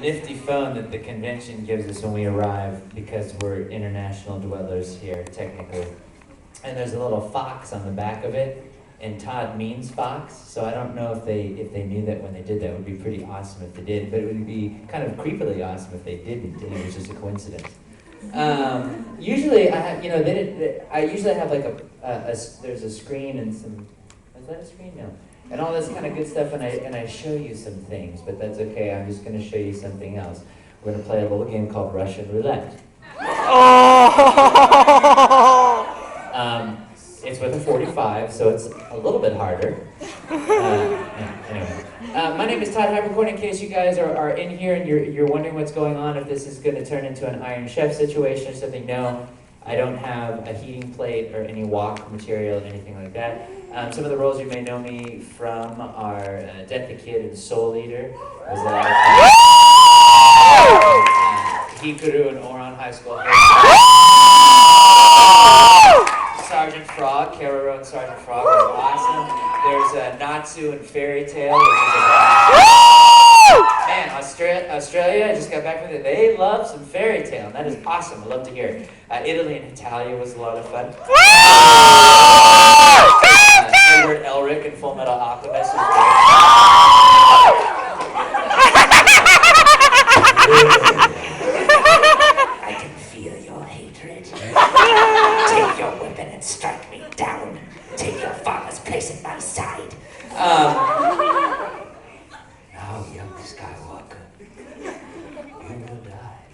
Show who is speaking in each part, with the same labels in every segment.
Speaker 1: nifty phone that the convention gives us when we arrive because we're international dwellers here, technically. And there's a little fox on the back of it, and Todd means fox, so I don't know if they knew that when they did that. It would be pretty awesome if they did, but it would be kind of creepily awesome if they didn't, and it was just a coincidence. Usually I have, I usually have like there's a screen and some, is that a screen? No. And all this kind of good stuff, and I show you some things, but that's okay. I'm just going to show you something else. We're going to play a little game called Russian Roulette. It's with a 45, so it's a little bit harder. Anyway, my name is Todd Hypercorn. In case you guys are in here and you're wondering what's going on, if this is going to turn into an Iron Chef situation or something, no. I don't have a heating plate or any wok material or anything like that. Some of the roles you may know me from are Death the Kid and Soul Eater. Hikaru and Oron High School. Sergeant Frog, Keroro and Sergeant Frog are awesome. There's Natsu and Fairy Tale. Man, Australia, I just got back from it. They love some Fairy Tale, and that is awesome. I love to hear it. Italy and Italia was a lot of fun. Edward Elric and Full Metal Alchemist was great. I can feel your hatred. Take your weapon and strike me down. Take your father's place at my side. Now, young Skywalker, you will die.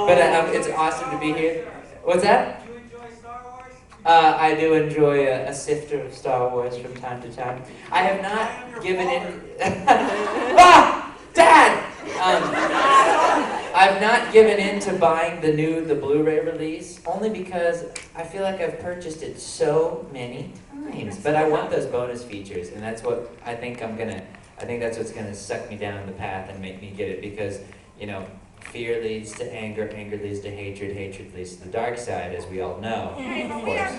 Speaker 1: But it's awesome to be here. What's that?
Speaker 2: Do you enjoy Star Wars?
Speaker 1: I do enjoy a sifter of Star Wars from time to time. I have not given in. Dad! I've not given in to buying the Blu-ray release, only because I feel like I've purchased it so many times. But I want those bonus features, and that's what I think that's what's gonna suck me down the path and make me get it, because, fear leads to anger, anger leads to hatred, hatred leads to the dark side, as we all know, of course.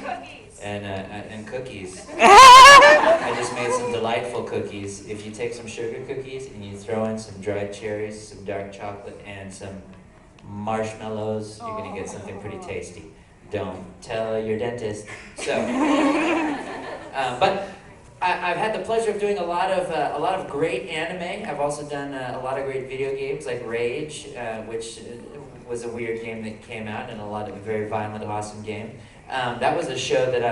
Speaker 1: And cookies. I just made some delightful cookies. If you take some sugar cookies and you throw in some dried cherries, some dark chocolate, and some marshmallows, you're gonna get something pretty tasty. Don't tell your dentist. So, but I've had the pleasure of doing a lot of great anime. I've also done a lot of great video games like Rage, which was a weird game that came out, and a very violent, awesome game. That was a show that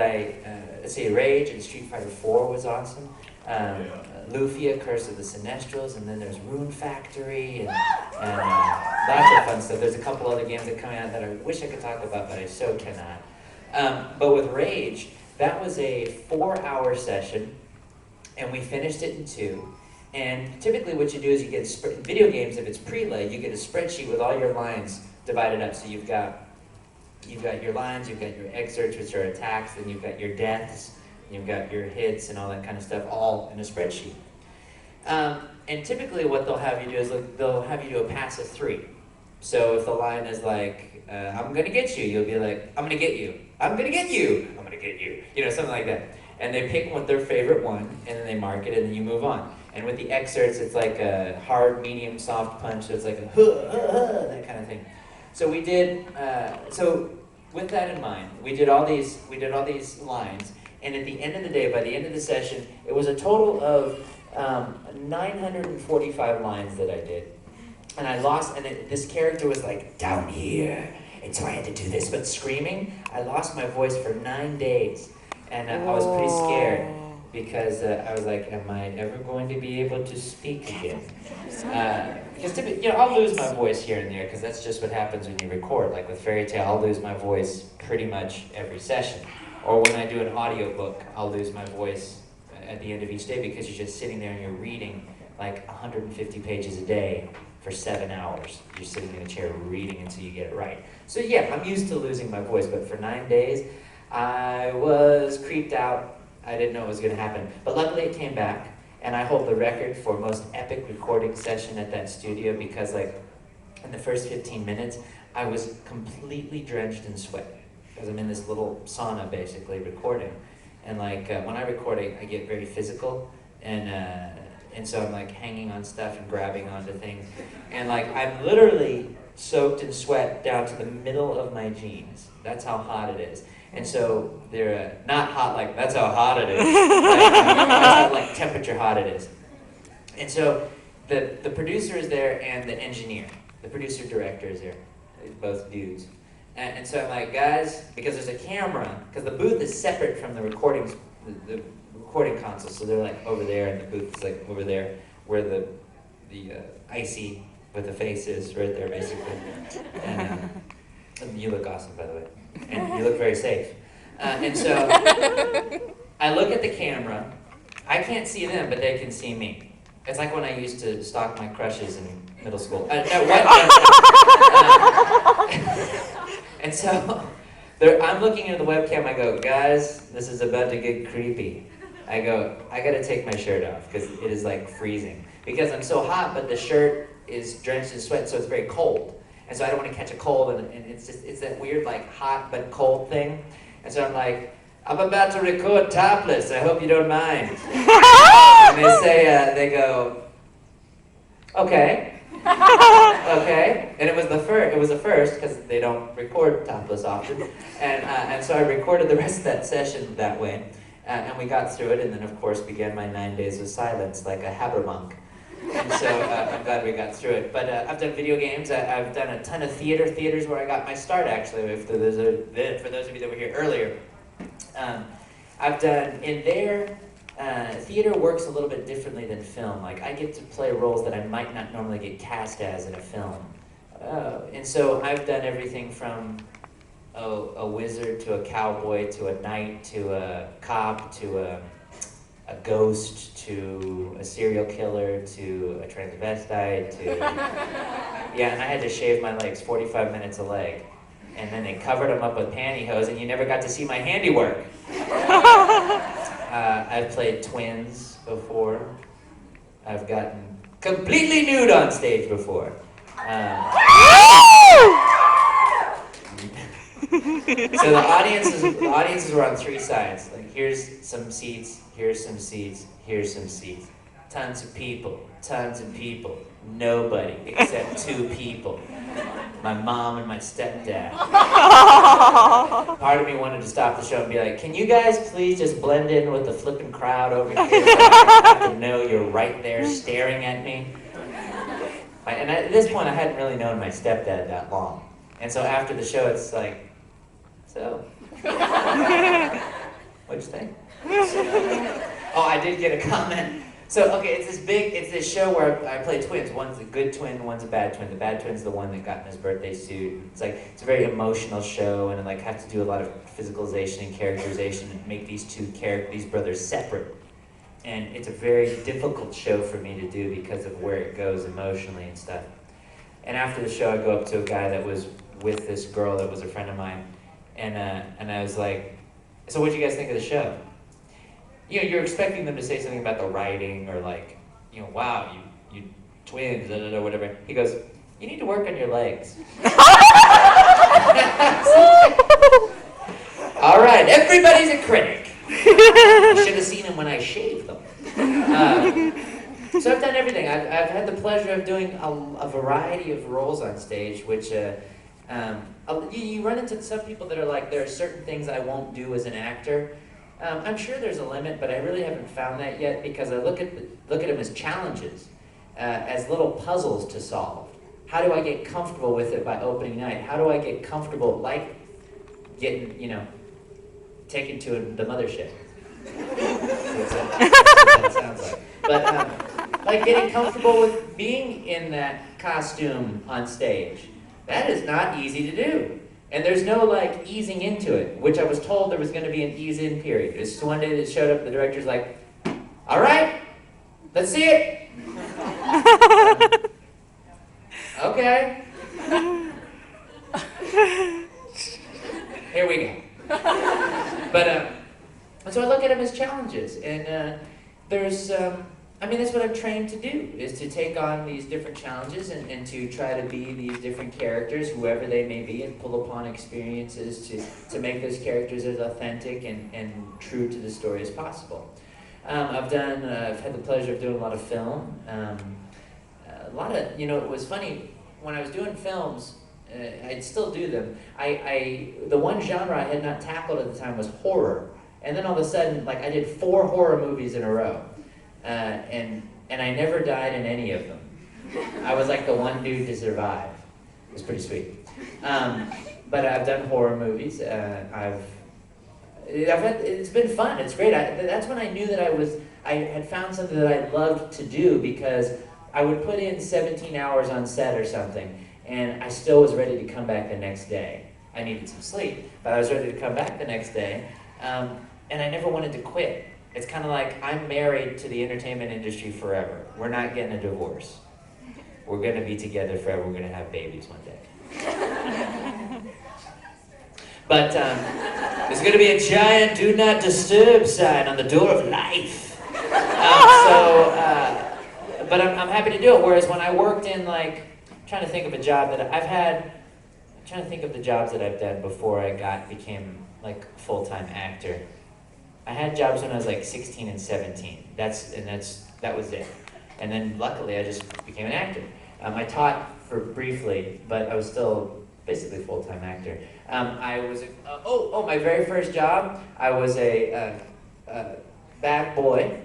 Speaker 1: Rage and Street Fighter 4 was awesome. Lufia, Curse of the Sinestrals, and then there's Rune Factory, and lots of fun stuff. There's a couple other games that come out that I wish I could talk about, but I so cannot. But with Rage, that was a 4-hour session, and we finished it in 2. And typically what you do is you get, video games, if it's pre-laid, you get a spreadsheet with all your lines divided up. So you've got your lines, you've got your excerpts, which are attacks, then you've got your deaths, you've got your hits and all that kind of stuff, all in a spreadsheet. And typically what they'll have you do is they'll have you do a pass of 3. So if the line is like, I'm gonna get you, you'll be like, I'm gonna get you, I'm gonna get you, I'm gonna get you, something like that. And they pick their favorite one, and then they mark it, and then you move on. And with the excerpts, it's like a hard, medium, soft punch, so it's like a that kind of thing. So we did, so with that in mind, we did all these lines, and at the end of the day, by the end of the session, it was a total of 945 lines that I did. And I lost, and this character was like, down here, and so I had to do this, but screaming. I lost my voice for 9 days, and I was pretty scared, because I was like, am I ever going to be able to speak again? Because typically, I'll lose my voice here and there, because that's just what happens when you record. Like with Fairy Tale, I'll lose my voice pretty much every session. Or when I do an audiobook, I'll lose my voice at the end of each day, because you're just sitting there and you're reading like 150 pages a day for 7 hours. You're sitting in a chair reading until you get it right. So yeah, I'm used to losing my voice, but for 9 days, I was creeped out. I didn't know it was going to happen. But luckily it came back, and I hold the record for most epic recording session at that studio, because like in the first 15 minutes, I was completely drenched in sweat, because I'm in this little sauna basically recording. And like when I record, I get very physical, and And so I'm like hanging on stuff and grabbing onto things. And like I'm literally soaked in sweat down to the middle of my jeans. That's how hot it is. And so they're not hot like, that's how hot it is. That's how like temperature hot it is. And so the producer is there and the engineer. The producer director is there, both dudes. And so I'm like, guys, because there's a camera, because the booth is separate from the recording console, so they're like over there, and the booth is like over there, where the icy with the face is, right there, basically. And you look awesome, by the way, and you look very safe. And so I look at the camera. I can't see them, but they can see me. It's like when I used to stalk my crushes in middle school. And so I'm looking into the webcam. I go, guys, this is about to get creepy. I go, I gotta take my shirt off because it is like freezing. Because I'm so hot, but the shirt is drenched in sweat, so it's very cold. And so I don't want to catch a cold, and it's that weird like hot but cold thing. And so I'm like, I'm about to record topless. I hope you don't mind. And they say, they go, okay. Okay, and it was the first because they don't record topless often, and so I recorded the rest of that session that way, and we got through it, and then of course began my 9 days of silence like a habermonk, and so I'm glad we got through it. But I've done video games. I've done a ton of theaters where I got my start actually. For those of you that were here earlier, I've done in there. Theater works a little bit differently than film. Like, I get to play roles that I might not normally get cast as in a film. And so I've done everything from a wizard to a cowboy to a knight to a cop to a ghost to a serial killer to a transvestite to... Yeah, and I had to shave my legs, 45 minutes a leg. And then they covered them up with pantyhose, and you never got to see my handiwork. I've played twins before. I've gotten completely nude on stage before. So the audiences were on three sides. Like, here's some seats, here's some seats, here's some seats. Tons of people, nobody except two people. My mom and my stepdad. Part of me wanted to stop the show and be like, can you guys please just blend in with the flipping crowd over here so I have to know you're right there staring at me? And at this point, I hadn't really known my stepdad that long. And so after the show, it's like, so, what'd you think? Oh, I did get a comment. So, okay, it's this show where I play twins. One's a good twin, one's a bad twin. The bad twin's the one that got in his birthday suit. It's a very emotional show, and I have to do a lot of physicalization and characterization and make these these brothers separate. And it's a very difficult show for me to do because of where it goes emotionally and stuff. And after the show, I go up to a guy that was with this girl that was a friend of mine, and I was like, so what'd you guys think of the show? You know, you're expecting them to say something about the writing or like, you know, wow, you twins, or whatever. He goes, you need to work on your legs. All right, everybody's a critic. You should have seen him when I shaved them. So I've done everything. I've had the pleasure of doing a variety of roles on stage, which you run into some people that are like, there are certain things I won't do as an actor. I'm sure there's a limit, but I really haven't found that yet because I look at them as challenges, as little puzzles to solve. How do I get comfortable with it by opening night? How do I get comfortable, like getting, taken to the mothership? That's what it sounds like. But like getting comfortable with being in that costume on stage. That is not easy to do. And there's no like easing into it, which I was told there was going to be an ease-in period. It's just one day that showed up, the director's like, all right, let's see it. Okay. Here we go. But so I look at them as challenges, and that's what I'm trained to do, is to take on these different challenges and to try to be these different characters, whoever they may be, and pull upon experiences to make those characters as authentic and true to the story as possible. I've had the pleasure of doing a lot of film. A lot of, it was funny, when I was doing films, I'd still do them. The one genre I had not tackled at the time was horror. And then all of a sudden, like, I did 4 horror movies in a row. And I never died in any of them. I was like the one dude to survive. It was pretty sweet. But I've done horror movies. It's been fun. It's great. That's when I knew that I had found something that I loved to do, because I would put in 17 hours on set or something, and I still was ready to come back the next day. I needed some sleep, but I was ready to come back the next day, and I never wanted to quit. It's kind of like, I'm married to the entertainment industry forever. We're not getting a divorce. We're going to be together forever. We're going to have babies one day. But there's going to be a giant "Do Not Disturb" sign on the door of life. But I'm happy to do it. Whereas when I worked in, like, trying to think of a job that I've had, I'm trying to think of the jobs that I've done before I became like a full-time actor. I had jobs when I was like 16 and 17. That was it. And then luckily I just became an actor. I taught briefly, but I was still basically a full-time actor. My very first job, I was a back boy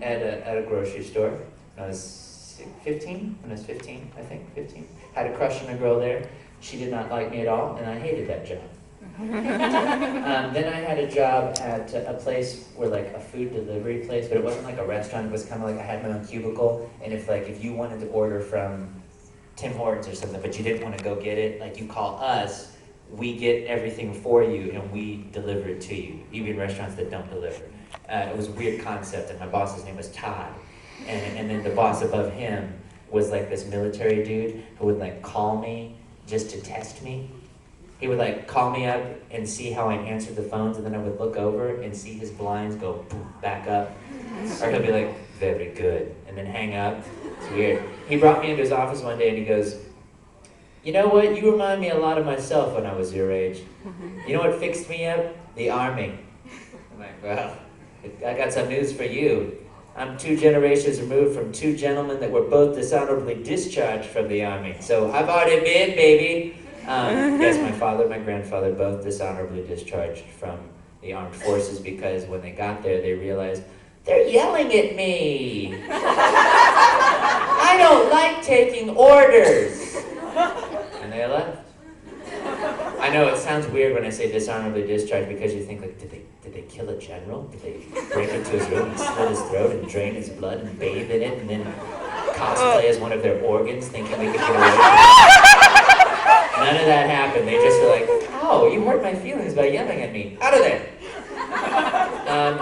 Speaker 1: at a grocery store. When I was 15, I think, 15. Had a crush on a girl there. She did not like me at all, and I hated that job. Then I had a job at a place where, like, a food delivery place, but it wasn't like a restaurant. It was kind of like I had my own cubicle, and if you wanted to order from Tim Hortons or something, but you didn't want to go get it, like, you call us, we get everything for you, and we deliver it to you, even restaurants that don't deliver. It was a weird concept, and my boss's name was Todd. And then the boss above him was like this military dude who would, like, call me just to test me. He would, like, call me up and see how I answered the phones, and then I would look over and see his blinds go boom, back up. Or he'll be like, "Very good," and then hang up. It's weird. He brought me into his office one day and he goes, "You know what? You remind me a lot of myself when I was your age. You know what fixed me up? The Army." I'm like, "Well, I got some news for you. I'm 2 generations removed from 2 gentlemen that were both dishonorably discharged from the Army. So I've already been, baby." Yes, my father and my grandfather both dishonorably discharged from the armed forces, because when they got there, they realized, they're yelling at me. I don't like taking orders. And they left. I know it sounds weird when I say dishonorably discharged, because you think, like, did they kill a general? Did they break into his room and slit his throat and drain his blood and bathe in it and then cosplay as one of their organs, thinking they could get away with it? None of that happened. They just were like, "Oh, you hurt my feelings by yelling at me. Out of there."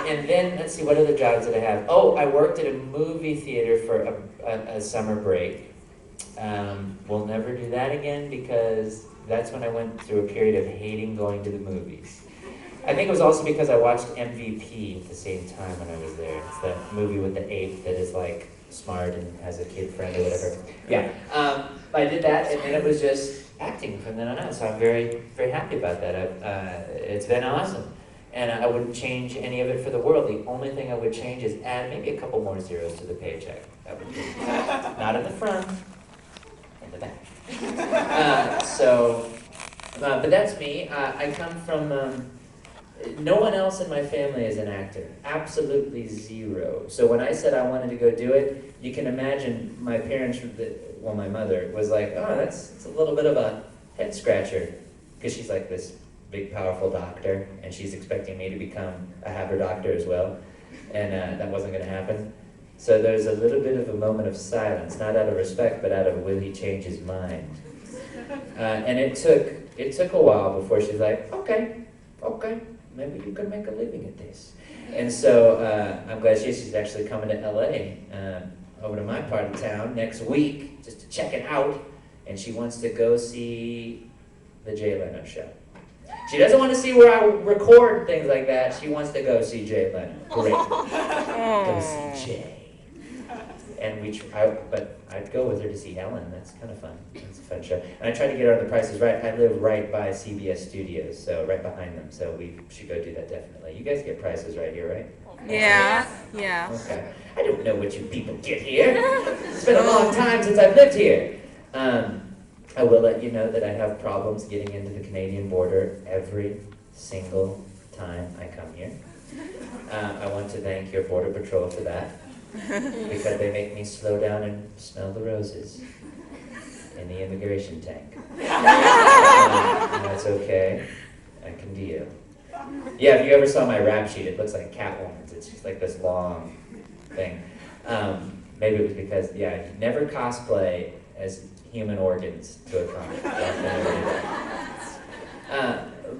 Speaker 1: And then, let's see, what other jobs did I have? Oh, I worked at a movie theater for a summer break. We'll never do that again, because that's when I went through a period of hating going to the movies. I think it was also because I watched MVP at the same time when I was there. It's that movie with the ape that is, like, smart and has a kid friend or whatever. Yeah. I did that, and then it was just acting from then on out. So I'm very, very happy about that. It's been awesome. And I wouldn't change any of it for the world. The only thing I would change is add maybe a couple more zeros to the paycheck. That would be not in the front, in the back. But that's me. I come from, no one else in my family is an actor. Absolutely zero. So when I said I wanted to go do it, you can imagine my parents, well, my mother was like, "Oh, it's a little bit of a head scratcher," because she's like this big, powerful doctor, and she's expecting me to have her doctor as well, and that wasn't going to happen. So there's a little bit of a moment of silence, not out of respect, but out of, will he change his mind? And it took a while before she's like, okay, maybe you can make a living at this. And so I'm glad she's actually coming to LA, over to my part of town next week, just to check it out, and she wants to go see the Jay Leno show. She doesn't want to see where I record things like that. She wants to go see Jay Leno. Great. Go see Jay. And but I'd go with her to see Ellen. That's kind of fun. It's a fun show. And I tried to get her on The Price is Right. I live right by CBS Studios, so right behind them. So we should go do that definitely. You guys get prices right here, right?
Speaker 2: Yeah. Yeah.
Speaker 1: Okay. I don't know what you people get here. It's been a long time since I've lived here. I will let you know that I have problems getting into the Canadian border every single time I come here. I want to thank your Border Patrol for that, because they make me slow down and smell the roses in the immigration tank. That's okay. I can deal. Yeah, if you ever saw my rap sheet, it looks like a Catwoman's. It's just like this long thing. Maybe it was because, you never cosplay as human organs to a comic.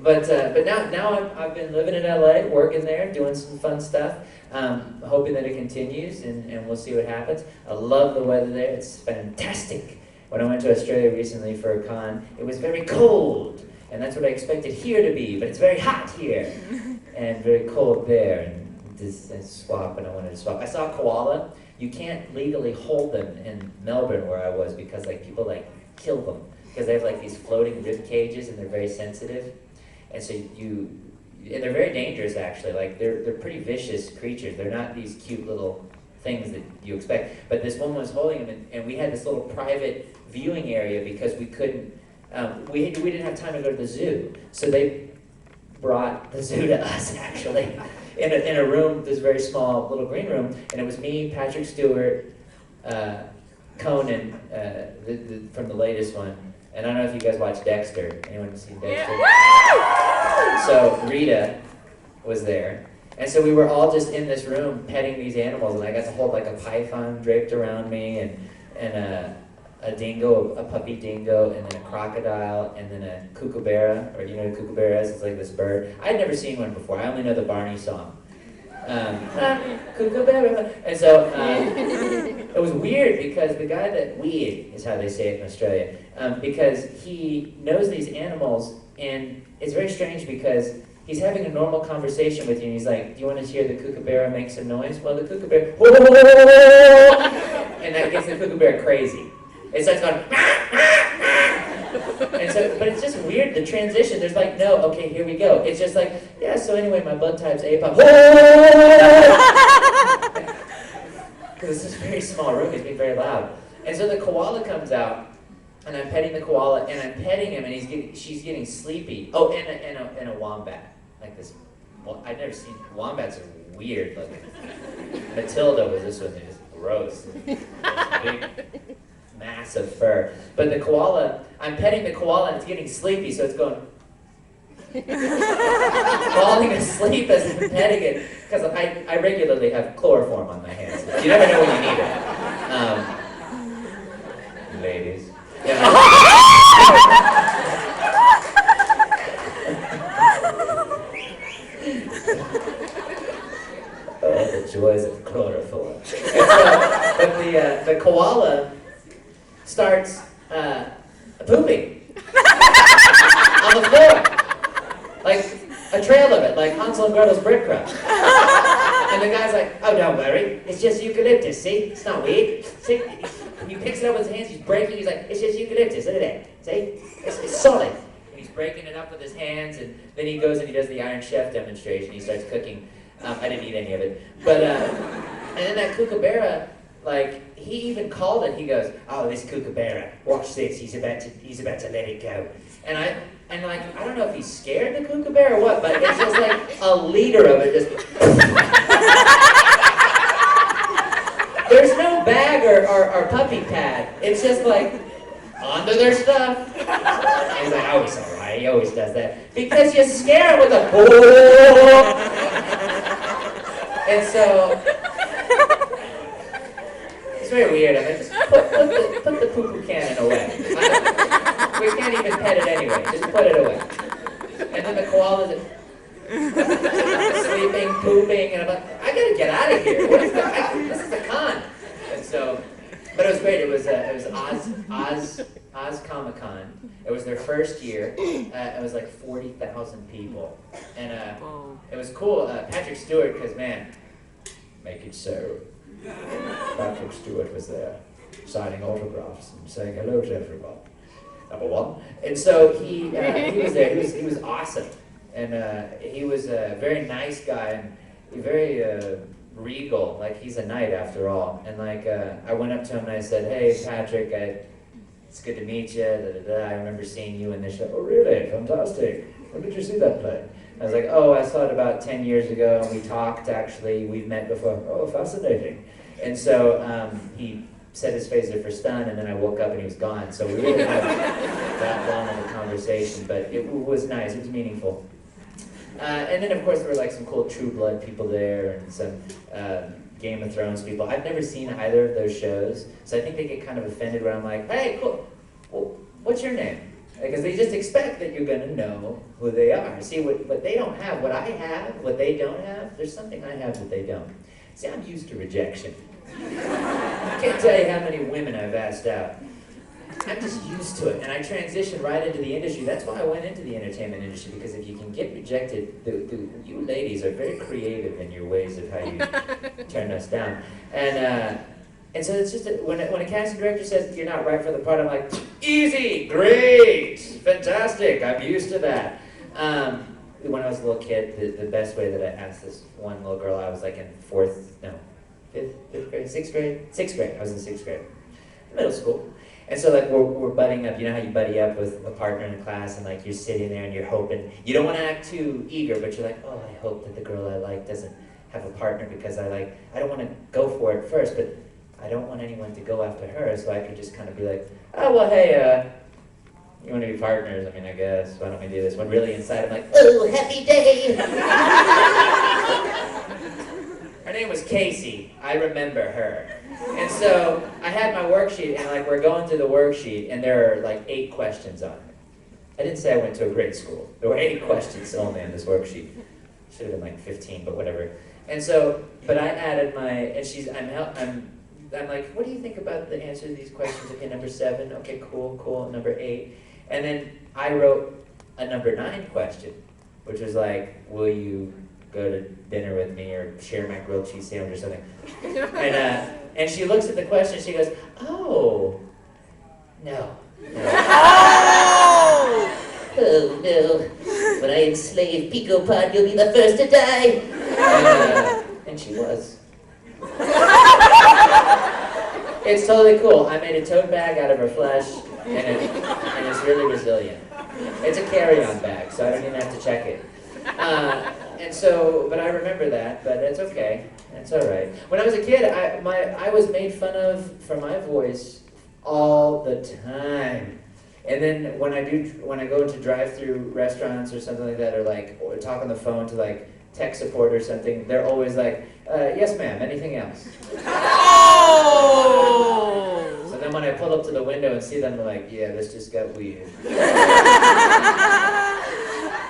Speaker 1: But now I've been living in LA, working there, doing some fun stuff, hoping that it continues, and we'll see what happens. I love the weather there. It's fantastic. When I went to Australia recently for a con, it was very cold, and that's what I expected here to be, but it's very hot here, and very cold there, and I wanted to swap. I saw a koala. You can't legally hold them in Melbourne where I was because people kill them because they have these floating rib cages and they're very sensitive, and so and they're very dangerous actually. They're pretty vicious creatures. They're not these cute little things that you expect. But this woman was holding them, and we had this little private viewing area because we couldn't. We didn't have time to go to the zoo, so they brought the zoo to us actually. In a room, this very small little green room, and it was me, Patrick Stewart, Conan from the latest one, and I don't know if you guys watch Dexter. Anyone seen Dexter? Yeah. So Rita was there, and so we were all just in this room petting these animals, and I got to hold a python draped around me, and a dingo, a puppy dingo, and then a crocodile, and then a kookaburra, or you know what a kookaburra is? It's like this bird. I'd never seen one before. I only know the Barney song. Kookaburra. And so it was weird because the guy weird is how they say it in Australia, because he knows these animals, and it's very strange because he's having a normal conversation with you, and he's like, do you want to hear the kookaburra make some noise? Well, the kookaburra, and that gets the kookaburra crazy. It starts going, and so, but it's just weird, the transition. There's no, okay, here we go. It's just yeah, so anyway, my blood type's A pop. Because it's this very small room, it's being very loud. And so the koala comes out, and I'm petting the koala, and I'm petting him, and she's getting sleepy. Oh, and a wombat, this. Well, I've never seen, wombats are weird looking. Matilda was this one, it was gross. Big, massive fur. But the koala, I'm petting the koala and it's getting sleepy, so it's going falling asleep as I'm petting it, because I regularly have chloroform on my hands. You never know when you need it. Ladies. Oh, the joys of chloroform. But the koala starts pooping on the floor, a trail of it, like Hansel and Gretel's breadcrumbs. And the guy's like, oh, don't worry, it's just eucalyptus, see? It's not weed. See? He picks it up with his hands, he's breaking, he's like, it's just eucalyptus, look at that, see? It's solid. And he's breaking it up with his hands, and then he goes and he does the Iron Chef demonstration, he starts cooking. I didn't eat any of it. But, and then that kookaburra, he even called it. He goes, oh, this kookaburra, watch this, he's about to let it go. And I don't know if he's scared the kookaburra or what, but it's just a liter of it just. There's no bag or puppy pad. It's just onto their stuff. And he's like, oh, it's all right, he always does that. Because you scare him with a And so, it's very weird. I mean, just put the poo-poo cannon away. We can't even pet it anyway. Just put it away. And then the koala's sleeping, pooping, and I'm like, I gotta get out of here. What is this is a con. And so, but it was great. It was Oz Comic-Con. It was their first year. It was 40,000 people, and it was cool. Patrick Stewart, because man, make it so.
Speaker 3: Patrick Stewart was there, signing autographs and saying hello to everyone. Number one. And so he was there. He was awesome, and he was a very nice guy and very regal. Like, he's a knight after all. And like I went up to him and I said, "Hey, Patrick, it's good to meet you. Da, da, da. I remember seeing you in this show." "Oh, really? Fantastic. When did you see that play?" I was like, "Oh, I saw it about 10 years ago, and we talked, actually. We've met before." "Oh, fascinating." And so he set his face there for stun, and then I woke up and he was gone. So we really didn't have that long of a conversation, but it was nice. It was meaningful. And then, of course, there were like some cool True Blood people there and some Game of Thrones people. I've never seen either of those shows, so I think they get kind of offended when I'm like, "Hey, cool. Well, what's your name?" Because they just expect that you're going to know who they are. See, what they don't have, what I have, what they don't have, there's something I have that they don't. See, I'm used to rejection. I can't tell you how many women I've asked out. I'm just used to it, and I transitioned right into the industry. That's why I went into the entertainment industry, because if you can get rejected, you ladies are very creative in your ways of how you turn us down. And so it's just when a casting director says you're not right for the part, I'm like, easy, great, fantastic, I'm used to that. When I was a little kid, the best way that I asked this one little girl, I was like in sixth grade. I was in sixth grade, middle school. And so like we're buddying up. You know how you buddy up with a partner in class, and like you're sitting there and you're hoping, you don't want to act too eager, but you're like, "Oh, I hope that the girl I like doesn't have a partner, because I don't want to go for it first, but I don't want anyone to go after her, so I could just kind of be like, oh, well, hey, you want to be partners? I mean, I guess, why don't we do this?" When really inside I'm like, "Oh, happy day!" Her name was Casey. I remember her. And so I had my worksheet, and like we're going through the worksheet, and there are like 8 questions on it. I didn't say I went to a great school. There were 8 questions only on this worksheet. Should have been like 15, but whatever. And so, but I added I'm like, "What do you think about the answer to these questions?" Okay, number 7. Okay, cool. Number 8. And then I wrote a number 9 question, which was like, "Will you go to dinner with me or share my grilled cheese sandwich or something?" And she looks at the question, she goes, "Oh, no." "Oh, no. When I enslave Pico Pod, you'll be the first to die." And she was. It's totally cool. I made a tote bag out of her flesh, and it's really resilient. It's a carry-on bag, so I don't even have to check it. And so, but I remember that, but it's okay. It's all right. When I was a kid, I was made fun of for my voice all the time. And then when I go to drive-through restaurants or something like that, or talk on the phone to like tech support or something, they're always like, "Yes, ma'am. Anything else?"
Speaker 2: Oh!
Speaker 3: So then when I pull up to the window and see them, I'm like, "Yeah, this just got weird."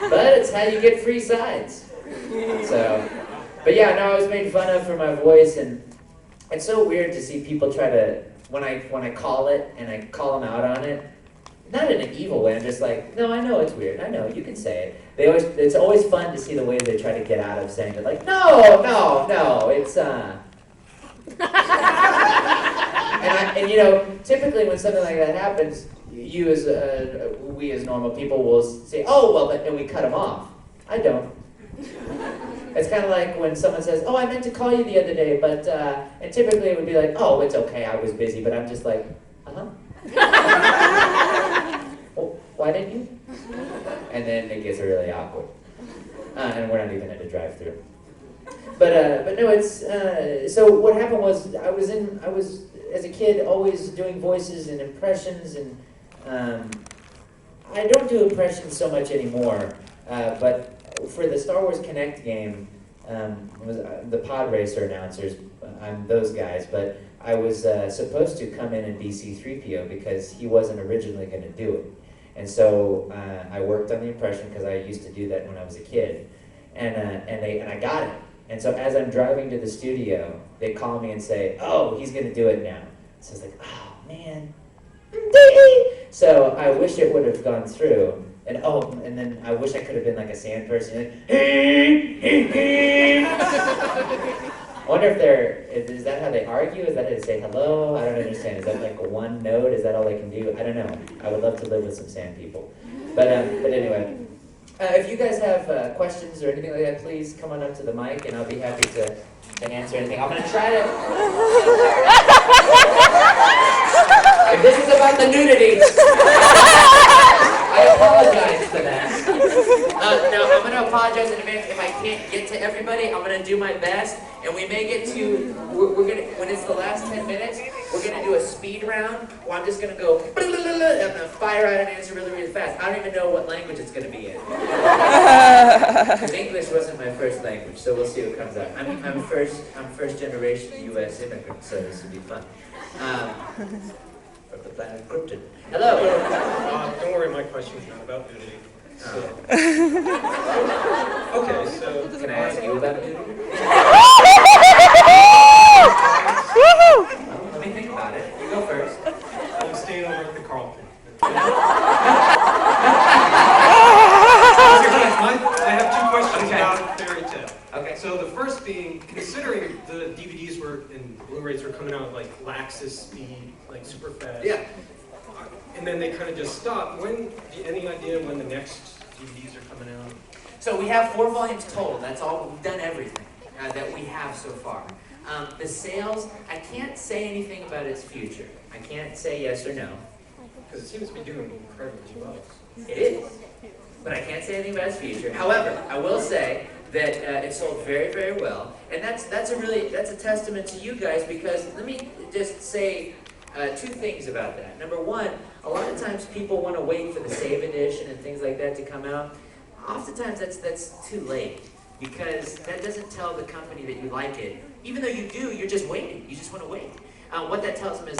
Speaker 3: But it's how you get free sides. So, but yeah, no, I was made fun of for my voice, and it's so weird to see people try to, when I call it and I call them out on it, not in an evil way. I'm just like, "No, I know it's weird. I know, you can say it." It's always fun to see the way they try to get out of saying it. Like, no, it's and you know, typically when something like that happens, we as normal people will say, "Oh, well," and we cut them off. I don't. It's kind of like when someone says, "Oh, I meant to call you the other day, but," and typically it would be like, "Oh, it's okay, I was busy," but I'm just like, "Uh-huh." "Well, why didn't you?" And then it gets really awkward. And we're not even at a drive-through. But no, it's, so what happened was, I was, as a kid, always doing voices and impressions, and I don't do impressions so much anymore, but for the Star Wars Connect game, the pod racer announcers, I'm those guys, but I was supposed to come in and be C-3PO because he wasn't originally going to do it. And so I worked on the impression because I used to do that when I was a kid, and I got it. And so as I'm driving to the studio, they call me and say, "Oh, he's going to do it now." So I was like, "Oh, man." So I wish it would have gone through. And then I wish I could have been like a sand person. wonder if is that how they argue? Is that how they say hello? I don't understand. Is that like one note? Is that all they can do? I don't know. I would love to live with some sand people. But anyway, if you guys have questions or anything like that, please come on up to the mic and I'll be happy to answer anything. I'm going to try to... If this is about the nudity, I apologize for that. No, I'm going to apologize in advance if I can't get to everybody. I'm going to do my best, and we may get to, we're going to, when it's the last 10 minutes, we're going to do a speed round, where I'm just going to go, I'm going to fire out an answer really, really fast. I don't even know what language it's going to be in. Because English wasn't my first language, so we'll see what comes out. I'm first generation U.S. immigrant, so this will be fun. From the planet Krypton. Hello.
Speaker 4: Don't worry, my question's not about nudity. So. Okay, so...
Speaker 3: Can I ask you about nudity? Let me think about it. You go first.
Speaker 4: I'm staying over at the Carlton. I have two questions about Fairy Tale.
Speaker 3: Okay.
Speaker 4: So the first being, considering the DVDs and Blu-rays were coming out like Laxus speed, like super fast.
Speaker 3: Yeah.
Speaker 4: And then they kind of just stopped. Any idea when the next DVDs are coming out?
Speaker 1: So we have 4 volumes total. That's all. We've done everything that we have so far. The sales, I can't say anything about its future. I can't say yes or no.
Speaker 4: Because it seems to be doing incredibly well.
Speaker 1: It is. But I can't say anything about its future. However, I will say that it sold very, very well. And that's a testament to you guys, because let me just say 2 things about that. Number one, a lot of times people want to wait for the save edition and things like that to come out. Oftentimes that's too late, because that doesn't tell the company that you like it. Even though you do, you're just waiting. You just want to wait. What that tells them is, like,